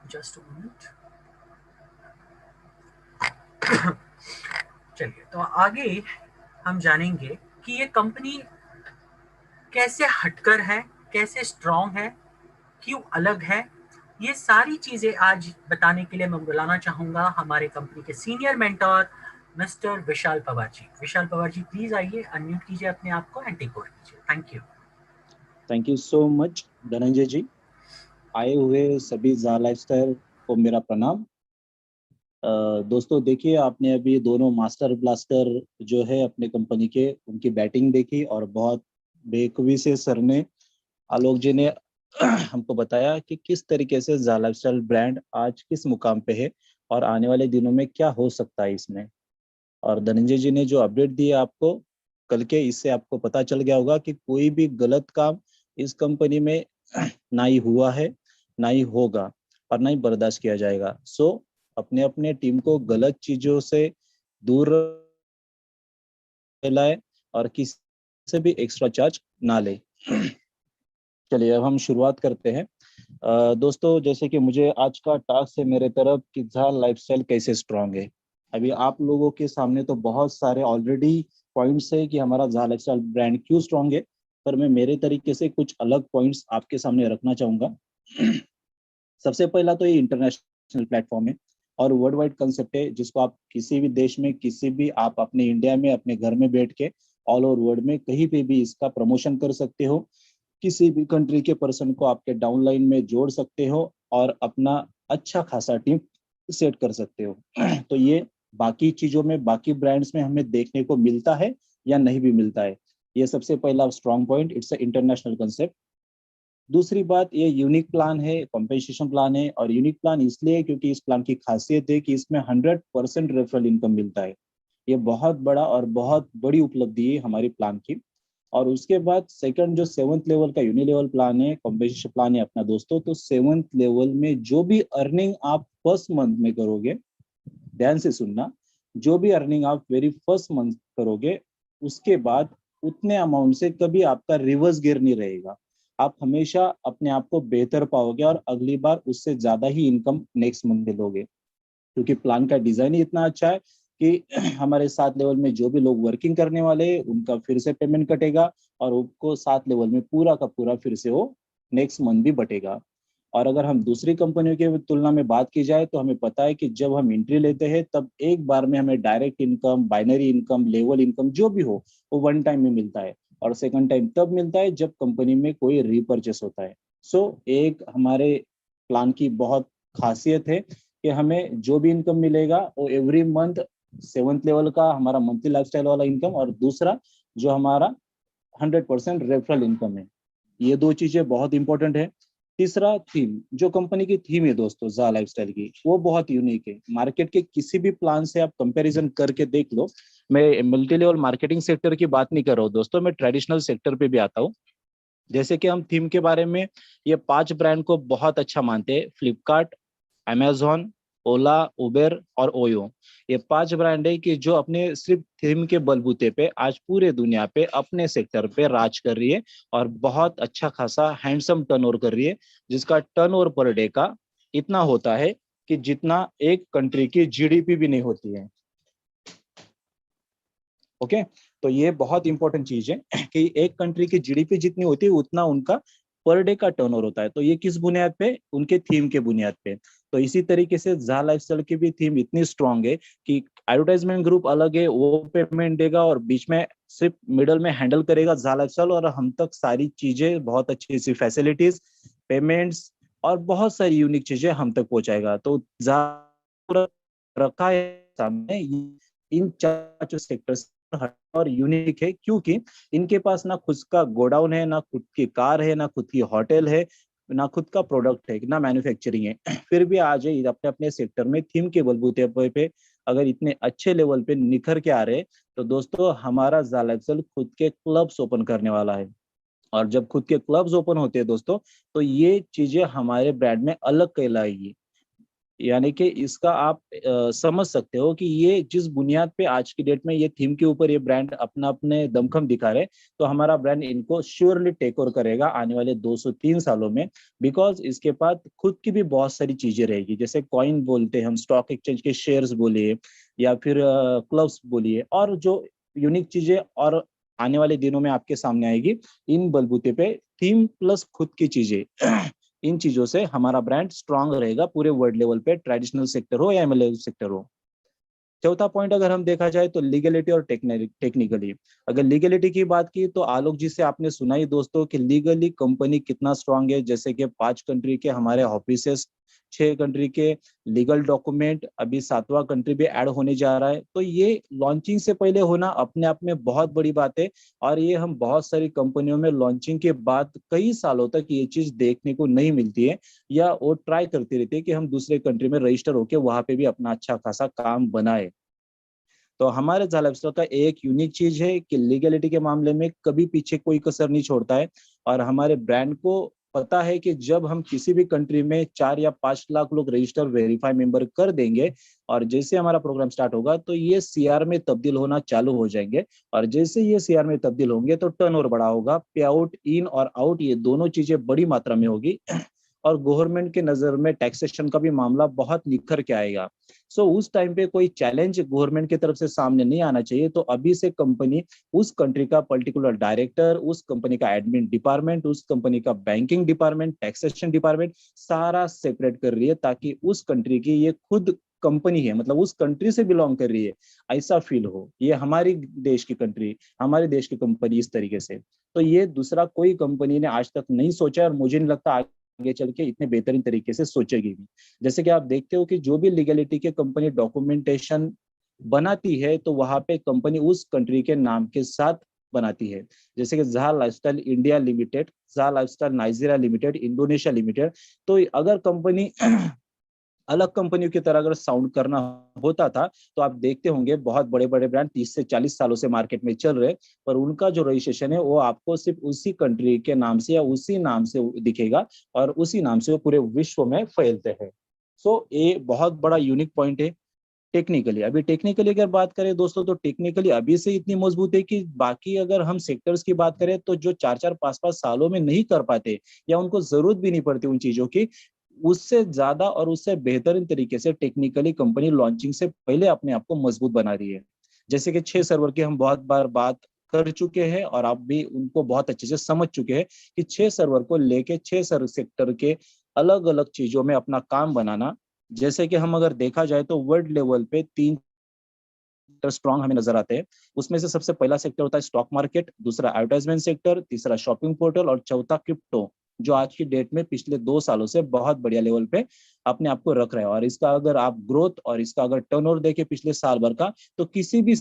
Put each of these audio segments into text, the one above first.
Just minute. चलिए, तो आगे हम जानेंगे कि ये कंपनी कैसे हटकर है, कैसे स्ट्रॉन्ग है, क्यों अलग है। ये सारी चीजें आज बताने के लिए मैं बुलाना चाहूंगा हमारे कंपनी के senior mentor mister Vishal Pawar ji. Vishal Pawar ji, please आइए, अनम्यूट कीजिए अपने आप को एंड टेक ओवर कीजिए। Thank you. Thank you so much Dhananjay ji. आए हुए सभी जा लाइफस्टाइल को मेरा प्रणाम। दोस्तों देखिए, आपने अभी दोनों मास्टर ब्लास्टर जो है अपने कंपनी के, उनकी बैटिंग देखी और बहुत बेखूबी से सर ने, आलोक जी ने हमको बताया कि किस तरीके से जा लाइफस्टाइल ब्रांड आज किस मुकाम पे है और आने वाले दिनों में क्या हो सकता है इसमें। और धनंजय जी ने जो अपडेट दिए आपको कल के, इससे आपको पता चल गया होगा कि कोई भी गलत काम इस कंपनी में ना ही हुआ है, ना ही होगा और ना ही बर्दाश्त किया जाएगा। सो अपने अपने टीम को गलत चीजों से दूर लाए और किसी से भी एक्स्ट्रा चार्ज ना ले। चलिए अब हम शुरुआत करते हैं। दोस्तों जैसे कि मुझे आज का टास्क है मेरे तरफ कि झा लाइफस्टाइल कैसे स्ट्रांग है। अभी आप लोगों के सामने तो बहुत सारे ऑलरेडी पॉइंट्स है कि हमारा झा लाइफस्टाइल ब्रांड क्यों स्ट्रांग है, पर मैं मेरे तरीके से कुछ अलग पॉइंट्स आपके सामने रखना चाहूंगा। सबसे पहला तो ये इंटरनेशनल प्लेटफॉर्म है और वर्ल्ड वाइड कंसेप्ट है, जिसको आप किसी भी देश में, किसी भी, आप अपने इंडिया में अपने घर में बैठ के ऑल ओवर वर्ल्ड में कहीं पे भी इसका प्रमोशन कर सकते हो। किसी भी कंट्री के पर्सन को आपके डाउनलाइन में जोड़ सकते हो और अपना अच्छा खासा टीम सेट कर सकते हो। तो ये बाकी चीजों में, बाकी ब्रांड्स में हमें देखने को मिलता है या नहीं भी मिलता है। ये सबसे पहला strong point, it's a international concept. दूसरी बात, ये यूनिक प्लान है, कॉम्पेंसेशन प्लान है। और यूनिक प्लान इसलिए क्योंकि इस प्लान की खासियत है कि इसमें 100% रेफरल इनकम मिलता है। ये बहुत बड़ा और बहुत बड़ी उपलब्धि है हमारी प्लान की। और उसके बाद सेकंड, जो 7th लेवल का यूनि लेवल प्लान है, कॉम्पेंसेशन प्लान है अपना दोस्तों, तो 7th लेवल में जो भी अर्निंग आप फर्स्ट मंथ में करोगे, ध्यान से सुनना, जो भी अर्निंग आप वेरी फर्स्ट मंथ करोगे, उसके बाद उतने अमाउंट से कभी आपका रिवर्स गियर नहीं रहेगा। आप हमेशा अपने आप को बेहतर पाओगे और अगली बार उससे ज्यादा ही इनकम नेक्स्ट मंथ मिलोगे, क्योंकि प्लान का डिजाइन ही इतना अच्छा है कि हमारे 7 लेवल में जो भी लोग वर्किंग करने वाले हैं उनका फिर से पेमेंट कटेगा और उनको 7 लेवल में पूरा का पूरा फिर से वो नेक्स्ट मंथ भी बटेगा। और अगर हम दूसरी कंपनियों की तुलना में बात की जाए तो हमें पता है कि जब हम एंट्री लेते हैं तब एक बार में हमें direct income, binary income, level income जो भी हो वो वन टाइम में मिलता है। और सेकंड टाइम तब मिलता है जब कंपनी में कोई रीपर्चेस होता है। एक हमारे प्लान की बहुत खासियत है कि हमें जो भी इनकम मिलेगा वो एवरी मंथ 7th लेवल का हमारा मंथली लाइफस्टाइल वाला इनकम, और दूसरा जो हमारा 100% रेफरल इनकम है। ये दो चीजें बहुत इंपॉर्टेंट है। तीसरा, थीम, जो कंपनी की थीम है दोस्तों जा लाइफस्टाइल की, वो बहुत यूनिक है। मार्केट के किसी भी प्लान से आप कंपैरिजन करके देख लो। मैं मल्टी लेवल मार्केटिंग सेक्टर की बात नहीं कर रहा हूँ दोस्तों, मैं ट्रेडिशनल सेक्टर पे भी आता हूँ। जैसे कि हम थीम के बारे में ये 5 ब्रांड को बहुत अच्छा मानते हैं, फ्लिपकार्ट, अमेजॉन, ओला, उबेर और ओयो। ये 5 ब्रांड है कि जो अपने सिर्फ थीम के बलबूते पे आज पूरे दुनिया पे अपने सेक्टर पे राज कर रही है और बहुत अच्छा खासा हैंडसम टर्नओवर कर रही है, जिसका टर्नओवर पर डे का इतना होता है कि जितना एक कंट्री की जीडीपी भी नहीं होती है। ओके, तो ये बहुत इंपॉर्टेंट चीज है कि एक कंट्री की जीडीपी जितनी होती है उतना उनका पर डे का टर्नओवर होता है। तो ये किस बुनियाद पे? उनके थीम के बुनियाद पे। तो इसी तरीके से जा लाइफस्टाइल की भी थीम इतनी स्ट्रांग है कि एडवर्टाइजमेंट ग्रुप अलग है, वो पेमेंट देगा और बीच में सिर्फ मिडल में हैंडल करेगा जा लाइफस्टाइल, और हम तक सारी चीजें, बहुत अच्छी सी फैसिलिटीज, पेमेंट्स और बहुत सारी यूनिक चीजें हम तक पहुंचाएगा। तो जा रखा है सामने इन 4 सेक्टर्स और यूनिक है, क्योंकि इनके पास ना खुद का गोडाउन है, ना खुद की कार है, ना खुद की होटल है, ना खुद का प्रोडक्ट है, ना मैन्युफैक्चरिंग है। फिर भी आज अपने अपने सेक्टर में थीम के बलबूते पे अगर इतने अच्छे लेवल पे निखर के आ रहे, तो दोस्तों हमारा जालाक्सल खुद के क्लब्स ओपन करने वाला है। और जब खुद के क्लब्स ओपन होते हैं दोस्तों, तो ये चीजें हमारे ब्रांड में अलग कहलाएगी। यानी कि इसका आप समझ सकते हो कि ये जिस बुनियाद पे आज की डेट में ये थीम के ऊपर ये ब्रांड अपना अपने दमखम दिखा रहे, तो हमारा ब्रांड इनको श्योरली टेक ओवर करेगा आने वाले 203 सालों में। बिकॉज इसके पास खुद की भी बहुत सारी चीजें रहेगी, जैसे कॉइन बोलते हैं हम, स्टॉक एक्सचेंज के शेयर्स बोलिए या फिर क्लब्स बोलिए, और जो यूनिक चीजें और आने वाले दिनों में आपके सामने आएगी, इन बलबूते पे थीम प्लस खुद की चीजें इन चीजों से हमारा ब्रांड स्ट्रांग रहेगा पूरे वर्ल्ड लेवल पे, ट्रेडिशनल सेक्टर हो या एमएलए सेक्टर हो। चौथा पॉइंट अगर हम देखा जाए तो लीगलिटी और टेक्निकली। अगर लीगलिटी की बात की तो आलोक जी से आपने सुना ही दोस्तों कि लीगली कंपनी कितना स्ट्रांग है, जैसे कि 5 कंट्री के हमारे ऑफिसेस, 6 कंट्री के लीगल डॉक्यूमेंट, अभी 7वां कंट्री भी ऐड होने जा रहा है। तो ये लॉन्चिंग से पहले होना अपने आप में बहुत बड़ी बात है, और ये हम बहुत सारी कंपनियों में लॉन्चिंग के बाद कई सालों तक ये चीज देखने को नहीं मिलती है, या वो ट्राई करती रहती है कि हम दूसरे कंट्री में रजिस्टर होकर वहां पे भी अपना अच्छा खासा काम बनाए। तो हमारे झाला लाइफस्टाइल का एक यूनिक चीज है कि लीगलिटी के मामले में कभी पीछे कोई कसर नहीं छोड़ता है, और हमारे ब्रांड को पता है कि जब हम किसी भी कंट्री में 4 या 5 लाख लोग रजिस्टर वेरीफाई मेंबर कर देंगे, और जैसे हमारा प्रोग्राम स्टार्ट होगा तो ये सीआर में तब्दील होना चालू हो जाएंगे, और जैसे ये सीआर में तब्दील होंगे तो टर्नओवर बड़ा होगा, पे आउट इन और आउट ये दोनों चीजें बड़ी मात्रा में होगी, और गवर्नमेंट के नजर में टैक्सेशन का भी मामला बहुत निखर के आएगा। उस टाइम पे कोई चैलेंज गवर्नमेंट की तरफ से सामने नहीं आना चाहिए। तो अभी से कंपनी उस कंट्री का पर्टिकुलर डायरेक्टर, उस कंपनी का एडमिन डिपार्टमेंट, उस कंपनी का बैंकिंग डिपार्टमेंट, टैक्सेशन डिपार्टमेंट सारा सेपरेट कर रही है, ताकि उस कंट्री की ये खुद कंपनी है, मतलब उस कंट्री से बिलोंग कर रही है, ऐसा फील हो, ये हमारी देश की कंट्री, हमारे देश की कंपनी इस तरीके से। तो ये दूसरा कोई कंपनी ने आज तक नहीं सोचा, और मुझे नहीं लगता आगे चल के इतने बेहतरीन तरीके से सोचेगी भी। जैसे कि आप देखते हो कि जो भी लीगलिटी के कंपनी डॉक्यूमेंटेशन बनाती है, तो वहां पे कंपनी उस कंट्री के नाम के साथ बनाती है, जैसे कि जहा लाइफस्टाइल इंडिया लिमिटेड, जहा lifestyle Nigeria limited, Indonesia limited. तो अगर कंपनी अलग कंपनियों की तरह अगर साउंड करना होता था, तो आप देखते होंगे बहुत बड़े बड़े ब्रांड 30 से 40 सालों से मार्केट में चल रहे, पर उनका जो रजिस्ट्रेशन है वो आपको सिर्फ उसी कंट्री के नाम से या उसी नाम से दिखेगा, और उसी नाम से वो पूरे विश्व में फैलते हैं। ये बहुत बड़ा यूनिक पॉइंट है। टेक्निकली, अभी टेक्निकली अगर बात करें दोस्तों, तो टेक्निकली अभी से इतनी मजबूत है कि बाकी अगर हम सेक्टर्स की बात करें तो जो 4-4 5-5 सालों में नहीं कर पाते, या उनको जरूरत भी नहीं पड़ती उन चीजों की, उससे ज्यादा और उससे बेहतरीन तरीके से टेक्निकली कंपनी लॉन्चिंग से पहले अपने आप को मजबूत बना रही है। जैसे कि 6 सर्वर की हम बहुत बार बात कर चुके हैं, और आप भी उनको बहुत अच्छे से समझ चुके हैं कि 6 सर्वर को लेके 6 सर्वर सेक्टर के अलग अलग चीजों में अपना काम बनाना। जैसे कि हम अगर देखा जाए तो वर्ल्ड लेवल पे 3 स्ट्रॉन्ग हमें नजर आते हैं। उसमें से सबसे पहला सेक्टर होता है स्टॉक मार्केट, दूसरा एडवर्टाइजमेंट सेक्टर, तीसरा शॉपिंग पोर्टल, और चौथा क्रिप्टो, जो आज की डेट में पिछले 2 सालों से बहुत बढ़िया लेवल पे अपने आप को रख रहा है। और इसका अगर आप ग्रोथ और इसका अगर टर्नओवर देखें पिछले साल भर का, तो किसी भी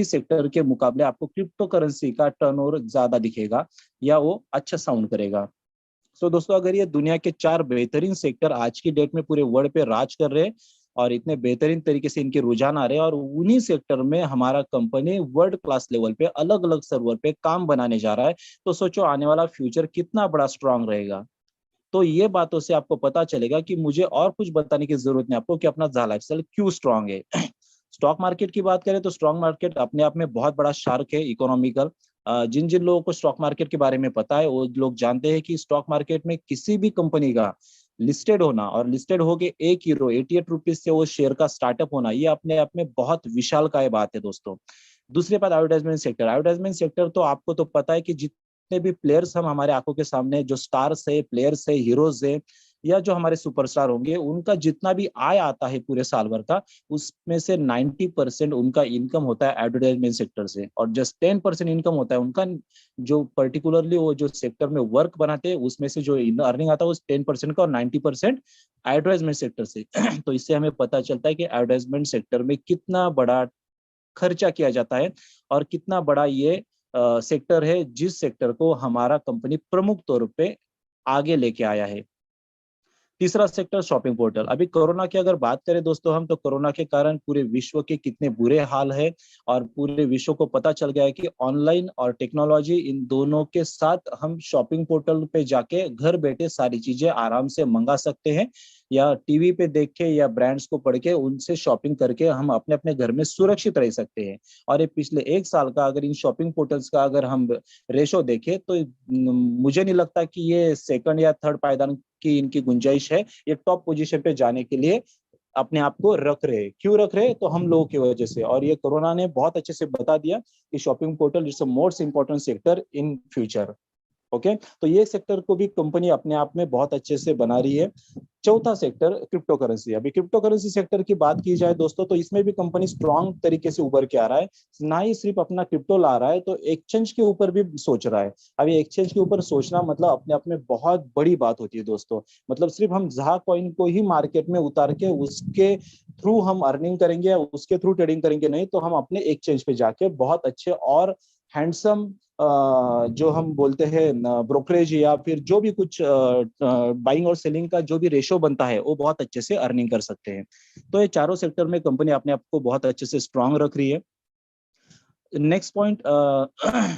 सेक्टर के मुकाबले आपको क्रिप्टो करेंसी का टर्नओवर ज्यादा दिखेगा, या वो अच्छा साउंड करेगा। दोस्तों, अगर ये दुनिया के 4 बेहतरीन सेक्टर आज की डेट में पूरे वर्ल्ड पे राज कर रहे हैं, और इतने बेहतरीन तरीके से इनके रुझान आ रहे हैं, और उन्हीं सेक्टर में हमारा कंपनी वर्ल्ड क्लास लेवल पे अलग अलग सर्वर पे काम बनाने जा रहा है, तो सोचो आने वाला फ्यूचर कितना बड़ा स्ट्रांग रहेगा। तो ये बातों से आपको पता चलेगा कि मुझे और कुछ बताने की जरूरत नहीं आपको कि अपना झाला लाइफस्टाइल क्यों स्ट्रांग है। स्टॉक मार्केट की बात करें तो स्टॉक मार्केट अपने आप में बहुत बड़ा शार्क है, इकोनॉमिकल। जिन जिन लोगों को स्टॉक मार्केट के बारे में पता है वो लोग जानते हैं कि स्टॉक मार्केट में किसी भी कंपनी का लिस्टेड होना, और लिस्टेड होके 1 यूरो 88 रुपीज से वो शेयर का स्टार्टअप होना, ये अपने आप में बहुत विशाल काय बात है दोस्तों। दूसरी बात, एडवर्टाइजमेंट सेक्टर तो आपको तो पता है कि जितने भी प्लेयर्स हम हमारे आंखों के सामने, जो स्टार्स है, प्लेयर्स है, हीरोज है, या जो हमारे सुपरस्टार होंगे, उनका जितना भी आय आता है पूरे साल भर का, उसमें से 90% उनका इनकम होता है एडवर्टाइजमेंट सेक्टर से, और जस्ट 10% इनकम होता है उनका जो पर्टिकुलरली वो जो सेक्टर में वर्क बनाते हैं, उसमें से जो अर्निंग आता है उस 10% का, और 90% एडवर्टाइजमेंट सेक्टर से। तो इससे हमें पता चलता है कि एडवर्टाइजमेंट सेक्टर में कितना बड़ा खर्चा किया जाता है, और कितना बड़ा ये सेक्टर है, जिस सेक्टर को हमारा कंपनी प्रमुख तौर पे आगे लेके आया है। तीसरा सेक्टर शॉपिंग पोर्टल। अभी कोरोना की अगर बात करें दोस्तों हम, तो कोरोना के कारण पूरे विश्व के कितने बुरे हाल है, और पूरे विश्व को पता चल गया है कि ऑनलाइन और टेक्नोलॉजी इन दोनों के साथ हम शॉपिंग पोर्टल पे जाके घर बैठे सारी चीजें आराम से मंगा सकते हैं, या टीवी पे देख के या ब्रांड्स को पढ़ के उनसे शॉपिंग करके हम अपने अपने घर में सुरक्षित रह सकते हैं। और ये पिछले एक साल का अगर इन शॉपिंग पोर्टल्स का अगर हम रेशो देखें, तो मुझे नहीं लगता कि ये सेकंड या थर्ड पायदान की इनकी गुंजाइश है। ये टॉप पोजीशन पे जाने के लिए अपने आप को रख रहे। क्यों रख रहे? तो हम लोगों की वजह से। और ये कोरोना ने बहुत अच्छे से बता दिया कि shopping portal is the most important sector in future. Okay, तो ये सेक्टर को भी कंपनी अपने आप में बहुत अच्छे से बना रही है। चौथा सेक्टर क्रिप्टो करेंसी। अभी क्रिप्टो करेंसी सेक्टर की बात की जाए दोस्तों, तो इसमें भी कंपनी स्ट्रांग तरीके से उभर के आ रहा है। ना ही सिर्फ अपना क्रिप्टो ला रहा है, तो एक्सचेंज के ऊपर भी सोच रहा है। अभी एक्सचेंज के ऊपर सोचना मतलब अपने आप में बहुत बड़ी बात होती है दोस्तों। मतलब सिर्फ हम जहा कॉइन को ही मार्केट में उतार के उसके थ्रू हम अर्निंग करेंगे, उसके थ्रू ट्रेडिंग करेंगे, नहीं तो हम अपने एक्सचेंज पे जाके बहुत अच्छे और हैंडसम जो हम बोलते हैं ब्रोकरेज या फिर जो भी कुछ बाइंग और सेलिंग का जो भी रेशो बनता है, वो बहुत अच्छे से अर्निंग कर सकते हैं। तो ये चारों सेक्टर में कंपनी अपने आप को बहुत अच्छे से स्ट्रांग रख रही है। Next point,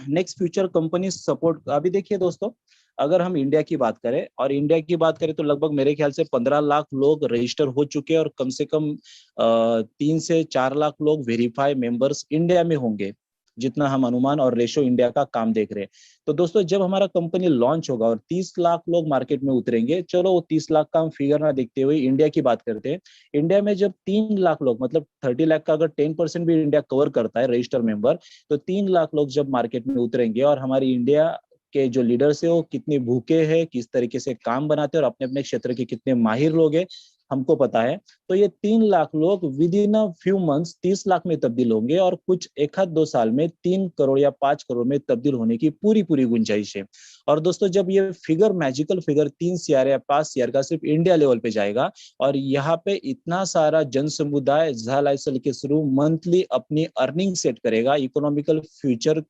next future company support. अभी देखिए दोस्तों, अगर हम इंडिया की बात करें, और इंडिया की बात करें, तो लगभग मेरे ख्याल से 15 लाख लोग रजिस्टर हो चुके हैं, और कम से कम 3 से 4 लाख लोग वेरीफाई मेंबर्स इंडिया में होंगे, जितना हम अनुमान और रेशो इंडिया का काम देख रहे हैं। तो दोस्तों जब हमारा कंपनी लॉन्च होगा और 30 लाख लोग मार्केट में उतरेंगे, चलो वो 30 लाख का हम फिगर ना देखते हुए इंडिया की बात करते हैं। इंडिया में जब 3 लाख लोग, मतलब 30 लाख का अगर 10% भी इंडिया कवर करता है रजिस्टर मेंबर, तो 3 लाख लोग जब मार्केट में उतरेंगे, और हमारी इंडिया के जो लीडर्स है वो कितने भूखे हैं, किस तरीके से काम बनाते हैं, और अपने अपने क्षेत्र के कितने माहिर लोग हैं, हमको पता है। तो ये 3 लाख लोग with in a few months 30 lakh में तब्दील होंगे, और कुछ 1-2 साल में 3 करोड़ या 5 करोड़ में तब्दील होने की पूरी पूरी गुंजाइश है। और दोस्तों जब ये फिगर, मैजिकल फिगर 3 CR या 5 CR का सिर्फ इंडिया लेवल पे जाएगा, और यहाँ पे इतना सारा जन समुदाय ZA लाइफ के थ्रू मंथली अपनी अर्निंग सेट करेगा, इकोनॉमिकल फ्यूचर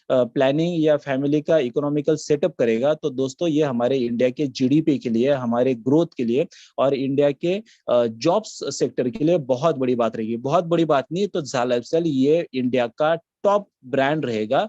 प्लानिंग या फैमिली का इकोनॉमिकल सेटअप करेगा, तो दोस्तों ये हमारे इंडिया के GDP के लिए, हमारे ग्रोथ के लिए, और इंडिया के जॉब्स सेक्टर के लिए बहुत बड़ी बात रहेगी। बहुत बड़ी बात नहीं तो ZA लाइफस्टाइल ये इंडिया का टॉप ब्रांड रहेगा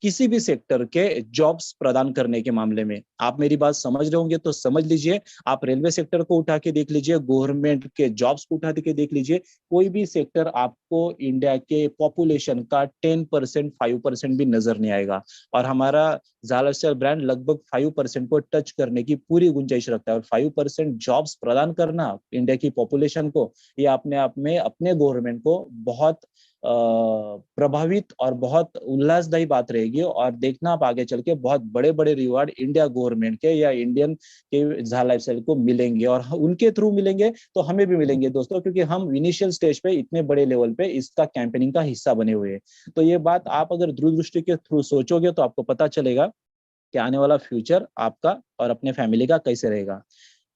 किसी भी सेक्टर के जॉब्स प्रदान करने के मामले में। आप मेरी बात समझ रहे होंगे तो समझ लीजिए। आप रेलवे सेक्टर को उठा के देख लीजिए, गवर्नमेंट के जॉब्स को उठा के देख लीजिए, कोई भी सेक्टर आपको इंडिया के पॉपुलेशन का 10%, 5% भी नजर नहीं आएगा। और हमारा ZA लाइफस्टाइल ब्रांड लगभग 5% को टच करने की पूरी गुंजाइश रखता है। और 5% जॉब्स प्रदान करना इंडिया की पॉपुलेशन को, ये अपने आप में अपने गवर्नमेंट को बहुत प्रभावित और बहुत उल्लासदायी बात रहेगी। और देखना आप आगे चल के बहुत बड़े बड़े रिवार्ड इंडिया गवर्नमेंट के या इंडियन के ZA लाइफस्टाइल को मिलेंगे, और उनके थ्रू मिलेंगे तो हमें भी मिलेंगे दोस्तों, क्योंकि हम इनिशियल स्टेज पे इतने बड़े लेवल पे इसका कैंपेनिंग का हिस्सा बने हुए हैं। तो ये बात आप अगर दूरदृष्टि के थ्रू सोचोगे तो आपको पता चलेगा कि आने वाला फ्यूचर आपका और अपने फैमिली का कैसे रहेगा।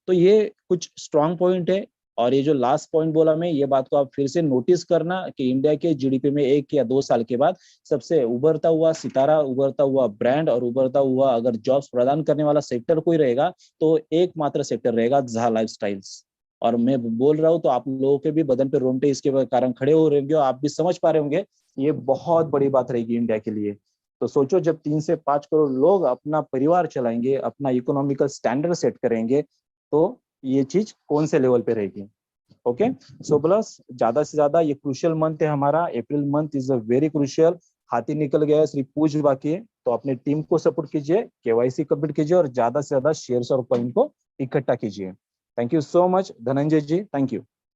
तो ये कुछ स्ट्रॉन्ग पॉइंट है। और ये जो लास्ट पॉइंट बोला मैं, ये बात को आप फिर से नोटिस करना कि इंडिया के GDP में 1 या 2 साल के बाद सबसे उभरता हुआ सितारा, उभरता हुआ ब्रांड और उभरता हुआ अगर जॉब्स प्रदान करने वाला सेक्टर कोई रहेगा तो एकमात्र सेक्टर रहेगा ZA लाइफस्टाइल्स। और मैं बोल रहा हूँ तो आप लोगों के भी बदन पे रोंगटे इसके कारण खड़े हो रहे होंगे, आप भी समझ पा रहे होंगे, ये बहुत बड़ी बात रहेगी इंडिया के लिए। तो सोचो जब 3 से 5 करोड़ लोग अपना परिवार चलाएंगे, अपना इकोनॉमिकल स्टैंडर्ड सेट करेंगे, तो ये चीज कौन से लेवल पे रहेगी। ओके, सो प्लस ज्यादा से ज्यादा ये क्रूशियल मंथ है हमारा, April month is a very crucial. हाथी निकल गया है, सिर्फ पूछ बाकी है। तो अपने टीम को सपोर्ट कीजिए, KYC कंप्लीट कीजिए, और ज्यादा से ज्यादा शेयर्स और कॉइन को इकट्ठा कीजिए। Thank you so much Dhananjay ji, thank you.